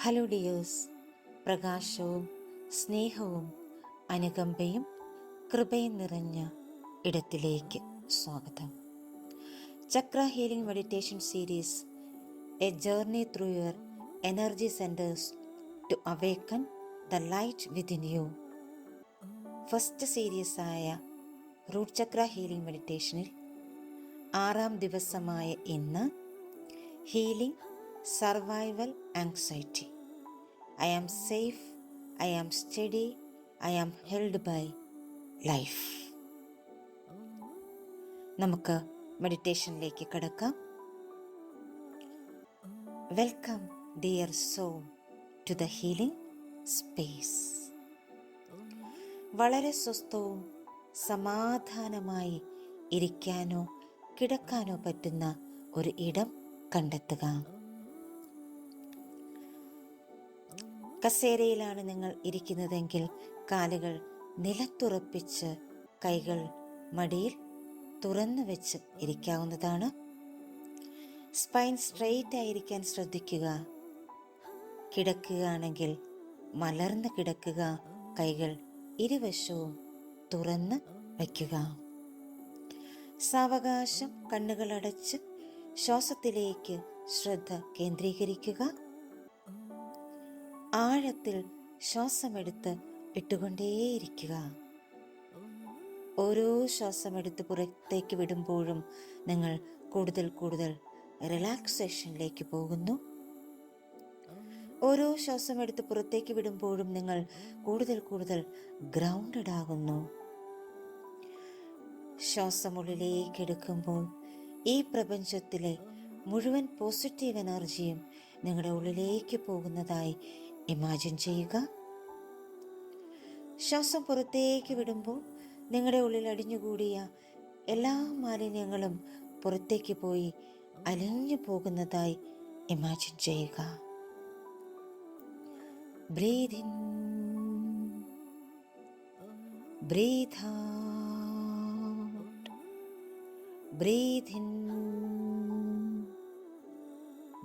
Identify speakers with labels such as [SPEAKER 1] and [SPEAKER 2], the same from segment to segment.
[SPEAKER 1] Hello dears, പ്രകാശവും സ്നേഹവും അനുകമ്പയും കൃപയും നിറഞ്ഞ ഇടത്തിലേക്ക് സ്വാഗതം. Chakra healing meditation series, a journey through your energy centres to awaken the light within you. First സീരീസായ റൂട്ട് ചക്ര ഹീലിംഗ് മെഡിറ്റേഷനിൽ 6ാം ദിവസമായ ഇന്ന് healing survival anxiety. I am safe, I am steady, I am held by life. നമുക്ക് മെഡിറ്റേഷനിലേക്ക് കടക്കാം. Welcome dear soul to the healing space. വളരെ സ്വസ്ഥവും സമാധാനമായി ഇരിക്കാനോ കിടക്കാനോ പറ്റുന്ന ഒരു ഇടം കണ്ടെത്തുക. കസേരയിലാണ് നിങ്ങൾ ഇരിക്കുന്നതെങ്കിൽ കാലുകൾ നിലത്തുറപ്പിച്ച് കൈകൾ മടിയിൽ തുറന്നു വെച്ച് ഇരിക്കാവുന്നതാണ്. സ്പൈൻ സ്ട്രെയിറ്റ് ആയിരിക്കാൻ ശ്രദ്ധിക്കുക. കിടക്കുകയാണെങ്കിൽ മലർന്ന് കിടക്കുക. കൈകൾ ഇരുവശവും തുറന്ന് വയ്ക്കുക. സാവകാശം കണ്ണുകൾ അടച്ച് ശ്വാസത്തിലേക്ക് ശ്രദ്ധ കേന്ദ്രീകരിക്കുക. ആഴത്തിൽ ശ്വാസമെടുത്ത് ഇട്ടുകൊണ്ടേയിരിക്കുക. ഓരോ ശ്വാസമെടുത്ത് പുറത്തേക്ക് വിടുമ്പോഴും നിങ്ങൾ കൂടുതൽ കൂടുതൽ റിലാക്സേഷനിലേക്ക് പോകുന്നു. ഓരോ ശ്വാസമെടുത്ത് പുറത്തേക്ക് വിടുമ്പോഴും നിങ്ങൾ കൂടുതൽ കൂടുതൽ ഗ്രൗണ്ടഡ് ആകുന്നു. ശ്വാസമുള്ളിലേക്ക് എടുക്കുമ്പോൾ ഈ പ്രപഞ്ചത്തിലെ മുഴുവൻ പോസിറ്റീവ് എനർജിയും നിങ്ങളുടെ ഉള്ളിലേക്ക് പോകുന്നതായി ഇമാജിൻ ചെയ്യുക. ശ്വാസം പുറത്തേക്ക് വിടുമ്പോൾ നിങ്ങളുടെ ഉള്ളിൽ അടിഞ്ഞുകൂടിയ എല്ലാ മാലിന്യങ്ങളും പുറത്തേക്ക് പോയി അലിഞ്ഞു പോകുന്നതായി ഇമാജിൻ ചെയ്യുക. Breathe in, breathe out, breathe in,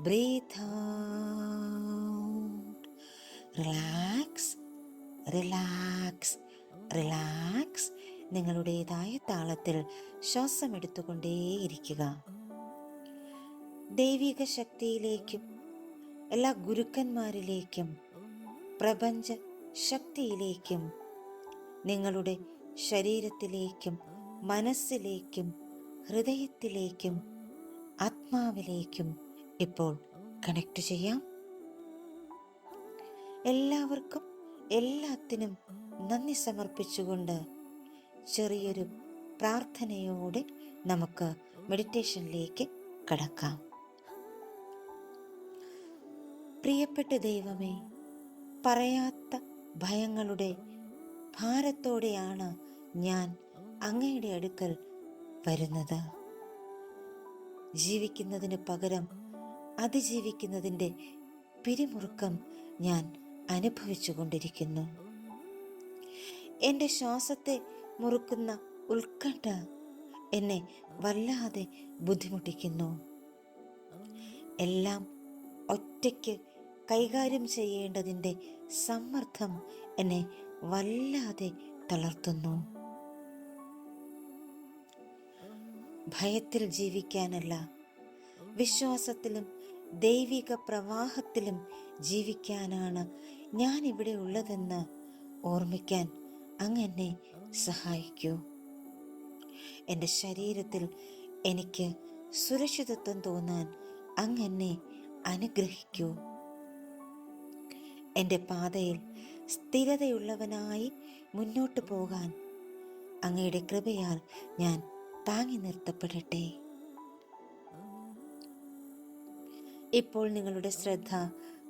[SPEAKER 1] breathe out. Relax, relax, relax. നിങ്ങളുടേതായ താളത്തിൽ ശ്വാസം എടുത്തുകൊണ്ടേയിരിക്കുക. ദൈവിക ശക്തിയിലേക്കും എല്ലാ ഗുരുക്കന്മാരിലേക്കും പ്രപഞ്ച ശക്തിയിലേക്കും നിങ്ങളുടെ ശരീരത്തിലേക്കും മനസ്സിലേക്കും ഹൃദയത്തിലേക്കും ആത്മാവിലേക്കും ഇപ്പോൾ കണക്ട് ചെയ്യാം. എല്ലാവർക്കും എല്ലാത്തിനും നന്ദി സമർപ്പിച്ചുകൊണ്ട് ചെറിയൊരു പ്രാർത്ഥനയോടെ നമുക്ക് മെഡിറ്റേഷനിലേക്ക് കടക്കാം. പ്രിയപ്പെട്ട ദൈവമേ, പറയാത്ത ഭയങ്ങളുടെ ഭാരത്തോടെയാണ് ഞാൻ അങ്ങയുടെ അടുക്കൽ വരുന്നത്. ജീവിക്കുന്നതിന് പകരം അതിജീവിക്കുന്നതിൻ്റെ പിരിമുറുക്കം ഞാൻ അനുഭവിച്ചു കൊണ്ടിരിക്കുന്നു. എൻ്റെ ശ്വാസത്തെ മുറുക്കുന്ന ഉത്കണ്ഠ എന്നെ വല്ലാതെ ബുദ്ധിമുട്ടിക്കുന്നു. എല്ലാം ഒറ്റയ്ക്ക് കൈകാര്യം ചെയ്യേണ്ടതിൻ്റെ സമ്മർദ്ദം എന്നെ വല്ലാതെ തളർത്തുന്നു. ഭയത്തിൽ ജീവിക്കാനല്ല, വിശ്വാസത്തിലും ദൈവിക പ്രവാഹത്തിലും ജീവിക്കാനാണ് ഞാൻ ഇവിടെ ഉള്ളതെന്ന് ഓർമ്മിക്കാൻ അങ്ങ് എന്നെ സഹായിക്കൂ. എൻ്റെ ശരീരത്തിൽ എനിക്ക് സുരക്ഷിതത്വം തോന്നാൻ അങ്ങ് എന്നെ അനുഗ്രഹിക്കൂ. എൻ്റെ പാതയിൽ സ്ഥിരതയുള്ളവനായി മുന്നോട്ട് പോകാൻ അങ്ങയുടെ കൃപയാൽ ഞാൻ താങ്ങി നിർത്തപ്പെടട്ടെ. ഇപ്പോൾ നിങ്ങളുടെ ശ്രദ്ധ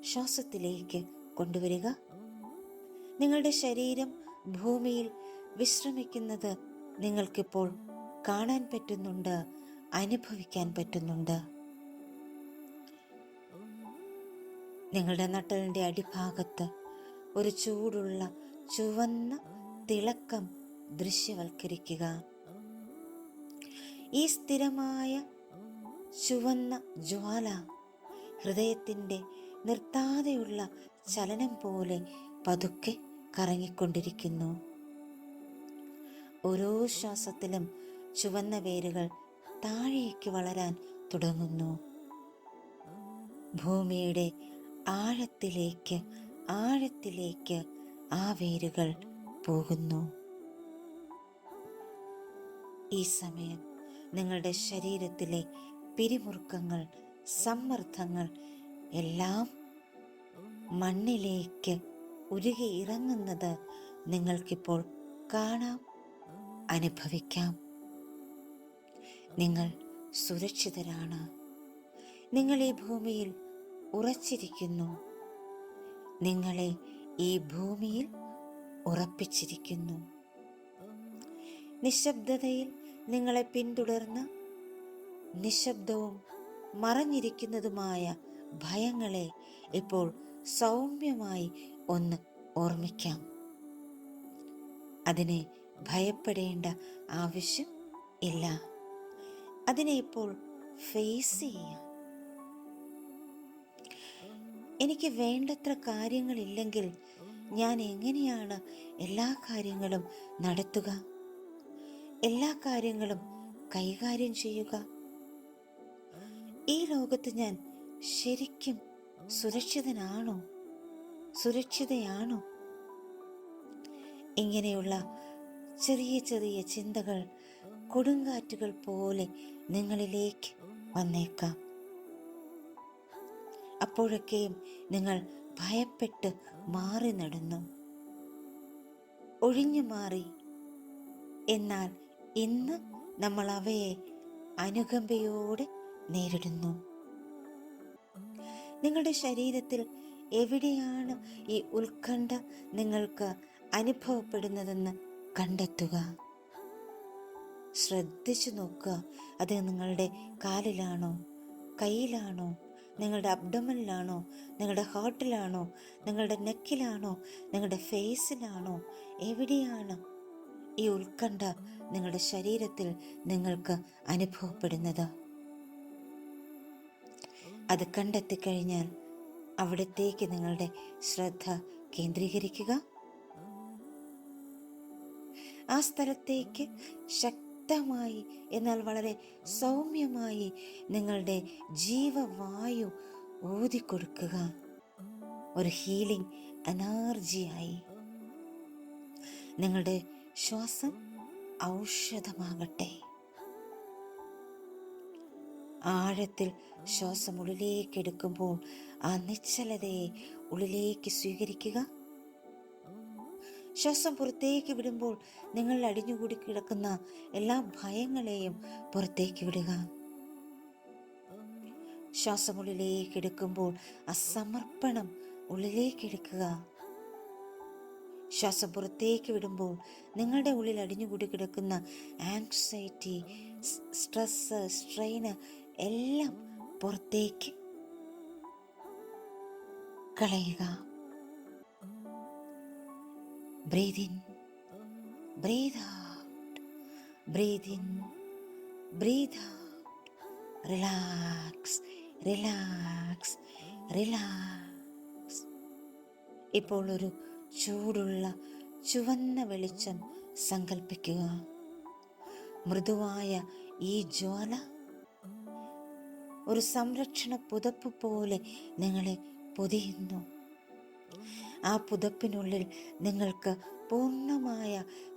[SPEAKER 1] ശ്വാസത്തിലേക്ക് കൊണ്ടുവരിക. നിങ്ങളുടെ ശരീരം ഭൂമിയിൽ വിശ്രമിക്കുന്നത് നിങ്ങൾക്കിപ്പോൾ കാണാൻ പറ്റുന്നുണ്ട്, അനുഭവിക്കാൻ പറ്റുന്നുണ്ട്. നിങ്ങളുടെ നട്ടലിൻ്റെ അടിഭാഗത്ത് ഒരു ചൂടുള്ള ചുവന്ന തിളക്കം ദൃശ്യവൽക്കരിക്കുക. ഈ സ്ഥിരമായ ചുവന്ന ജ്വാല ഹൃദയത്തിൻ്റെ നിർത്താതെയുള്ള ചലനം പോലെ പതുക്കെ കറങ്ങിക്കൊണ്ടിരിക്കുന്നു. ഓരോ ശ്വാസത്തിലും ചുവന്ന വേരുകൾ താഴേക്ക് വളരാൻ തുടങ്ങുന്നു. ഭൂമിയുടെ ആഴത്തിലേക്ക് ആഴത്തിലേക്ക് ആ വേരുകൾ പോകുന്നു. ഈ സമയം നിങ്ങളുടെ ശരീരത്തിലെ പിരിമുറുക്കങ്ങൾ, സമ്മർദ്ദങ്ങൾ എല്ലാം മണ്ണിലേക്ക് ഉരുകി ഇറങ്ങുന്നത് നിങ്ങൾക്കിപ്പോൾ കാണാം, അനുഭവിക്കാം. നിങ്ങൾ സുരക്ഷിതരാണ്. നിങ്ങൾ ഈ ഭൂമിയിൽ ഉറച്ചിരിക്കുന്നു. നിങ്ങളെ ഈ ഭൂമിയിൽ ഉറപ്പിച്ചിരിക്കുന്നു. നിശബ്ദതയിൽ നിങ്ങളെ പിന്തുടർന്ന് നിശബ്ദവും മറഞ്ഞിരിക്കുന്നതുമായ ഭയങ്ങളെ ഇപ്പോൾ സൗമ്യമായി ഒന്ന് ഓർമ്മിക്കാം. അതിനെ ഭയപ്പെടേണ്ട ആവശ്യം ഇല്ല. അതിനെ ഇപ്പോൾ ഫേസ് ചെയ്യാം. എനിക്ക് വേണ്ടത്ര കാര്യങ്ങളില്ലെങ്കിൽ ഞാൻ എങ്ങനെയാണ് എല്ലാ കാര്യങ്ങളും നടത്തുക, എല്ലാ കാര്യങ്ങളും കൈകാര്യം ചെയ്യുക? ഈ ലോകത്ത് ഞാൻ ശരിക്കും സുരക്ഷിതനാണോ, സുരക്ഷിതയാണോ? ഇങ്ങനെയുള്ള ചെറിയ ചെറിയ ചിന്തകൾ കൊടുങ്കാറ്റുകൾ പോലെ നിങ്ങളിലേക്ക് വന്നേക്കാം. അപ്പോഴൊക്കെയും നിങ്ങൾ ഭയപ്പെട്ട് മാറി നടന്നു, ഒഴിഞ്ഞു മാറി. എന്നാൽ ഇന്ന് നമ്മൾ അവയെ അനുകമ്പയോടെ നേരിടുന്നു. നിങ്ങളുടെ ശരീരത്തിൽ എവിടെയാണ് ഈ ഉത്കണ്ഠ നിങ്ങൾക്ക് അനുഭവപ്പെടുന്നതെന്ന് കണ്ടെത്തുക. ശ്രദ്ധിച്ചു നോക്കുക. അത് നിങ്ങളുടെ കാലിലാണോ, കയ്യിലാണോ, നിങ്ങളുടെ അബ്ഡോമനിലാണോ, നിങ്ങളുടെ ഹാർട്ടിലാണോ, നിങ്ങളുടെ നെക്കിലാണോ, നിങ്ങളുടെ ഫേസിലാണോ? എവിടെയാണ് ഈ ഉത്കണ്ഠ നിങ്ങളുടെ ശരീരത്തിൽ നിങ്ങൾക്ക് അനുഭവപ്പെടുന്നത്? അത് കണ്ടെത്തിക്കഴിഞ്ഞാൽ അവിടത്തേക്ക് നിങ്ങളുടെ ശ്രദ്ധ കേന്ദ്രീകരിക്കുക. ആ സ്ഥലത്തേക്ക് ശക്തമായി എന്നാൽ വളരെ സൗമ്യമായി നിങ്ങളുടെ ജീവവായു ഊതിക്കൊടുക്കുക. ഒരു ഹീലിംഗ് എനർജിയായി നിങ്ങളുടെ ശ്വാസം ഔഷധമാകട്ടെ. ആഴത്തിൽ ശ്വാസം ഉള്ളിലേക്ക് എടുക്കുമ്പോൾ ആ നിശ്ചലതയെ ഉള്ളിലേക്ക് സ്വീകരിക്കുക. ശ്വാസം പുറത്തേക്ക് വിടുമ്പോൾ നിങ്ങൾ അടിഞ്ഞുകൂടി കിടക്കുന്ന എല്ലാ ഭയങ്ങളെയും പുറത്തേക്ക് വിടുക. ശ്വാസം ഉള്ളിലേക്ക് എടുക്കുമ്പോൾ ആ സമർപ്പണം ഉള്ളിലേക്ക് എടുക്കുക. ശ്വാസം പുറത്തേക്ക് വിടുമ്പോൾ നിങ്ങളുടെ ഉള്ളിൽ അടിഞ്ഞുകൂടി കിടക്കുന്ന ആങ്സൈറ്റി, സ്ട്രെസ്, സ്ട്രെയിന് എല്ലാം പുറത്തേക്ക് കളയുക. Breathe in, breathe out, breathe in, breathe out. Relax, relax, relax. ഇപ്പോൾ ഒരു ചൂടുള്ള ചുവന്ന വെളിച്ചം സങ്കൽപ്പിക്കുക. മൃദുവായ ഈ ജ്വാല ഒരു സംരക്ഷണ പുതപ്പ് പോലെ നിങ്ങളെ പൊതിയുന്നു. ആ പുതപ്പിനുള്ളിൽ നിങ്ങൾക്ക് പൂർണ്ണമായ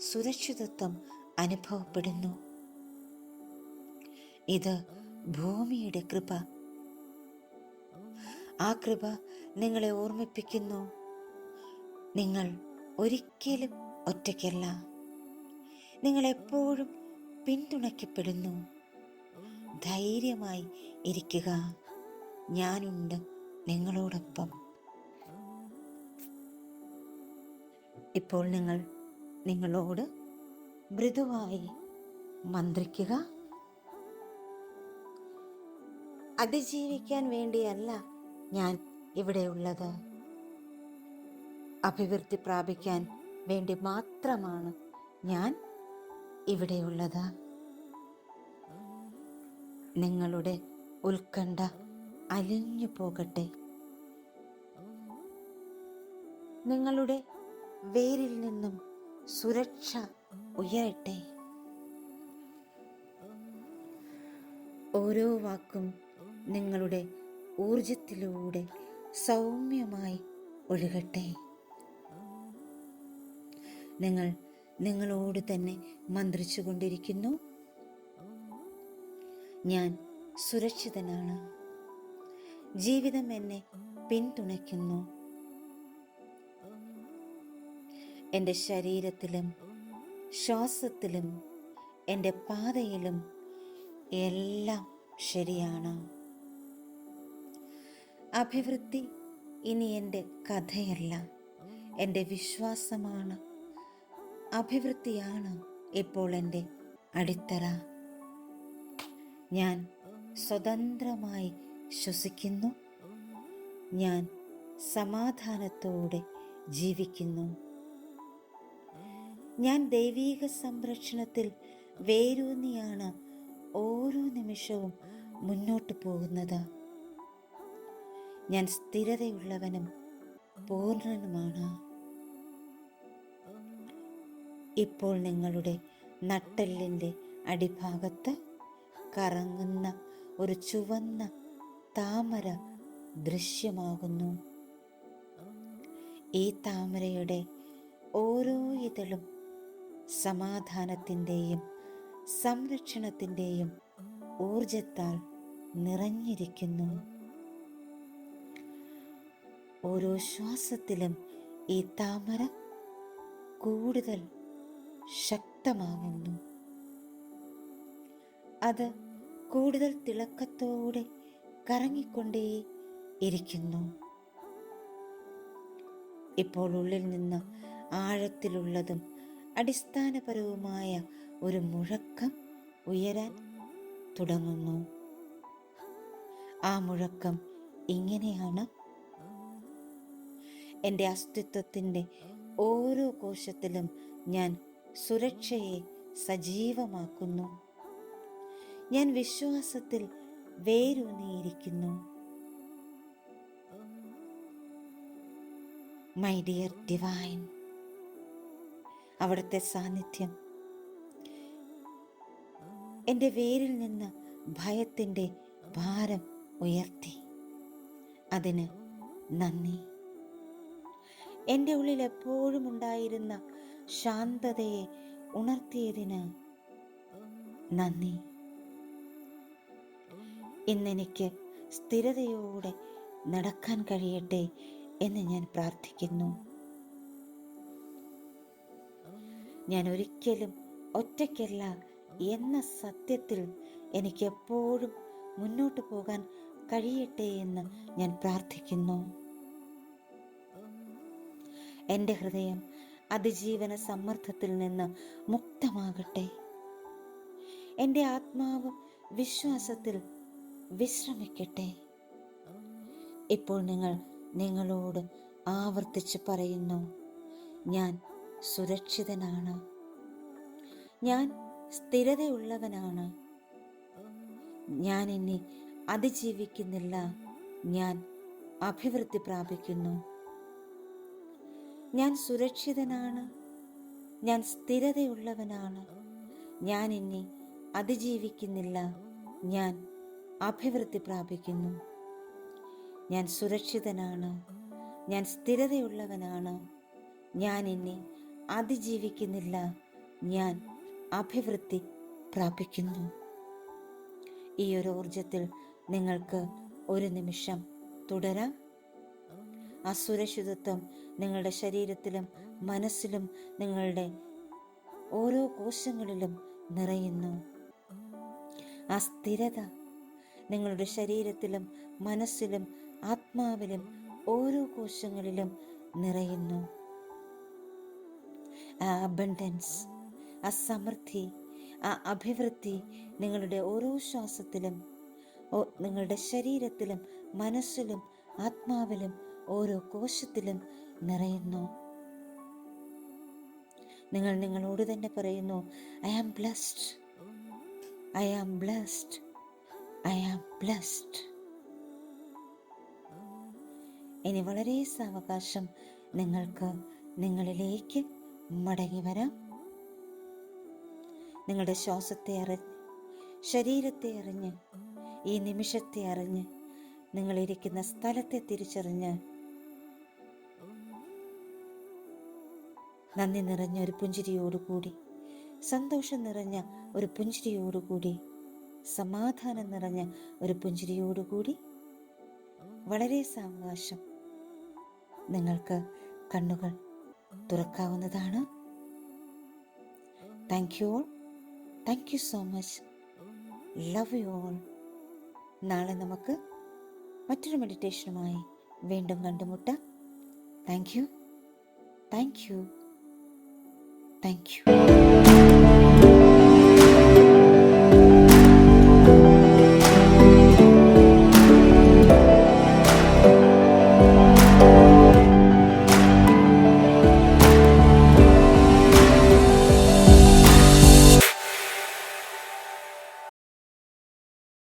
[SPEAKER 1] സുരക്ഷിതത്വം അനുഭവപ്പെടുന്നു. ഇത് ഭൂമിയുടെ കൃപ. ആ കൃപ നിങ്ങളെ ഓർമ്മിപ്പിക്കുന്നു, നിങ്ങൾ ഒരിക്കലും ഒറ്റയ്ക്കല്ല. നിങ്ങൾ എപ്പോഴും പിന്തുണയ്ക്കപ്പെടുന്നു. ധൈര്യമായി ഇരിക്കുക, ഞാനുണ്ട് നിങ്ങളോടൊപ്പം. ഇപ്പോൾ നിങ്ങൾ നിങ്ങളോട് മൃദുവായി മന്ത്രിക്കുക. അതിജീവിക്കാൻ വേണ്ടിയല്ല ഞാൻ ഇവിടെയുള്ളത്, അഭിവൃദ്ധി പ്രാപിക്കാൻ വേണ്ടി മാത്രമാണ് ഞാൻ ഇവിടെയുള്ളത്. നിങ്ങളുടെ ഉത്കണ്ഠ അലിഞ്ഞു പോകട്ടെ. നിങ്ങളുടെ വേരിൽ നിന്നും സുരക്ഷ ഉയരട്ടെ. ഓരോ വാക്കും നിങ്ങളുടെ ഊർജത്തിലൂടെ സൗമ്യമായി ഒഴുകട്ടെ. നിങ്ങൾ നിങ്ങളോട് തന്നെ മന്ത്രിച്ചു കൊണ്ടിരിക്കുന്നു, ഞാൻ സുരക്ഷിതനാണ്. ജീവിതം എന്നെ പിന്തുണയ്ക്കുന്നു. എൻ്റെ ശരീരത്തിലും ശ്വാസത്തിലും എൻ്റെ പാതയിലും എല്ലാം ശരിയാണ്. അഭിവൃദ്ധി ഇനി എൻ്റെ കഥയല്ല, എൻ്റെ വിശ്വാസമാണ്. അഭിവൃദ്ധിയാണ് ഇപ്പോൾ എൻ്റെ അടിത്തറ. ഞാൻ സ്വതന്ത്രമായി ശ്വസിക്കുന്നു. ഞാൻ സമാധാനത്തോടെ ജീവിക്കുന്നു. ഞാൻ ദൈവീക സംരക്ഷണത്തിൽ വേരൂന്നിയാണ് ഓരോ നിമിഷവും മുന്നോട്ട് പോകുന്നത്. ഞാൻ സ്ഥിരതയുള്ളവനും പൂർണ്ണനുമാണ്. ഇപ്പോൾ നിങ്ങളുടെ നട്ടെല്ലിൻ്റെ അടിഭാഗത്ത് കറങ്ങുന്ന ഒരു ചുവന്ന താമര ദൃശ്യമാകുന്നു. ഈ താമരയുടെ ഓരോ ഇതളും സമാധാനത്തിൻ്റെയും സംരക്ഷണത്തിൻ്റെയും ഊർജത്താൽ നിറഞ്ഞിരിക്കുന്നു. ഓരോ ശ്വാസത്തിലും ഈ താമര കൂടുതൽ ശക്തമാകുന്നു. അത് കൂടുതൽ തിളക്കത്തോടെ കറങ്ങിക്കൊണ്ടേ ഇരിക്കുന്നു. ഇപ്പോൾ ഉള്ളിൽ നിന്ന് ആഴത്തിലുള്ളതും അടിസ്ഥാനപരവുമായ ഒരു മുഴക്കം ഉയരാൻ തുടങ്ങുന്നു. ആ മുഴക്കം ഇങ്ങനെയാണ്: എൻ്റെ അസ്തിത്വത്തിൻ്റെ ഓരോ കോശത്തിലും ഞാൻ സുരക്ഷയെ സജീവമാക്കുന്നു. ഞാൻ വിശ്വാസത്തിൽ വേരൂന്നിയിരിക്കുന്നു. മൈ ഡിയർ ഡിവൈൻ, അവിടുത്തെ സാന്നിധ്യം എൻ്റെ വേരിൽ നിന്ന് ഭയത്തിൻ്റെ ഭാരം ഉയർത്തി. അതിന് നന്ദി. എൻ്റെ ഉള്ളിൽ എപ്പോഴും ഉണ്ടായിരുന്ന ശാന്തതയെ ഉണർത്തിയതിന് നന്ദി. ഇന്നെനിക്ക് സ്ഥിരതയോടെ നടക്കാൻ കഴിയട്ടെ എന്ന് ഞാൻ പ്രാർത്ഥിക്കുന്നു. ഞാൻ ഒരിക്കലും ഒറ്റയ്ക്കല്ല എന്ന സത്യത്തിൽ എനിക്ക് എപ്പോഴും മുന്നോട്ട് പോകാൻ കഴിയട്ടെ എന്ന് ഞാൻ പ്രാർത്ഥിക്കുന്നു. എൻ്റെ ഹൃദയം അതിജീവന സമ്മർദ്ദത്തിൽ നിന്ന് മുക്തമാകട്ടെ. എൻ്റെ ആത്മാവ് വിശ്വാസത്തിൽ വിശ്രമിക്കട്ടെ. ഇപ്പോൾ നിങ്ങൾ നിങ്ങളോട് ആവർത്തിച്ച് പറയുന്നു, ഞാൻ സുരക്ഷിതനാണ്. ഞാൻ സ്ഥിരതയുള്ളവനാണ്. ഞാൻ ഇനി അതിജീവിക്കുന്നില്ല, ഞാൻ അഭിവൃദ്ധി പ്രാപിക്കുന്നു. ഞാൻ സുരക്ഷിതനാണ്. ഞാൻ സ്ഥിരതയുള്ളവനാണ്. ഞാൻ ഇനി അതിജീവിക്കുന്നില്ല, ഞാൻ അഭിവൃദ്ധി പ്രാപിക്കുന്നു. ഞാൻ സുരക്ഷിതനാണ്. ഞാൻ സ്ഥിരതയുള്ളവനാണ്. ഞാൻ ഇനി അതിജീവിക്കുന്നില്ല, ഞാൻ അഭിവൃദ്ധി പ്രാപിക്കുന്നു. ഈ ഒരു ഊർജത്തിൽ നിങ്ങൾക്ക് ഒരു നിമിഷം തുടരാം. ആ സുരക്ഷിതത്വം നിങ്ങളുടെ ശരീരത്തിലും മനസ്സിലും നിങ്ങളുടെ ഓരോ കോശങ്ങളിലും നിറയുന്നു. ആ സ്ഥിരത നിങ്ങളുടെ ശരീരത്തിലും മനസ്സിലും ആത്മാവിലും ഓരോ കോശങ്ങളിലും നിറയുന്നു. ആ അബണ്ടൻസ്, ആ സമൃദ്ധി, ആ അഭിവൃദ്ധി നിങ്ങളുടെ ഓരോ ശ്വാസത്തിലും, നിങ്ങളുടെ ശരീരത്തിലും മനസ്സിലും ആത്മാവിലും ഓരോ കോശത്തിലും നിറയുന്നു. നിങ്ങൾ നിങ്ങളോട് തന്നെ പറയുന്നു, I am blessed, I am blessed, I am blessed. ഇനി വളരെ സാവകാശം നിങ്ങൾക്ക് നിങ്ങളിലേക്ക് മടങ്ങി വരാം. നിങ്ങളുടെ ശ്വാസത്തെ അറിഞ്ഞ്, ശരീരത്തെ അറിഞ്ഞ്, ഈ നിമിഷത്തെ അറിഞ്ഞ്, നിങ്ങളിരിക്കുന്ന സ്ഥലത്തെ തിരിച്ചറിഞ്ഞ് നന്ദി നിറഞ്ഞ ഒരു പുഞ്ചിരിയോടുകൂടി, സന്തോഷം നിറഞ്ഞ ഒരു പുഞ്ചിരിയോടുകൂടി, സമാധാനം നിറഞ്ഞ ഒരു പുഞ്ചിരിയോടുകൂടി വളരെ സാവകാശം നിങ്ങൾക്ക് കണ്ണുകൾ തുറക്കാവുന്നതാണ്. Thank you all. Thank you so much. Love you all. നാളെ നമുക്ക് മറ്റൊരു മെഡിറ്റേഷനുമായി വീണ്ടും കണ്ടുമുട്ടാം. Thank you. Thank you. Thank U.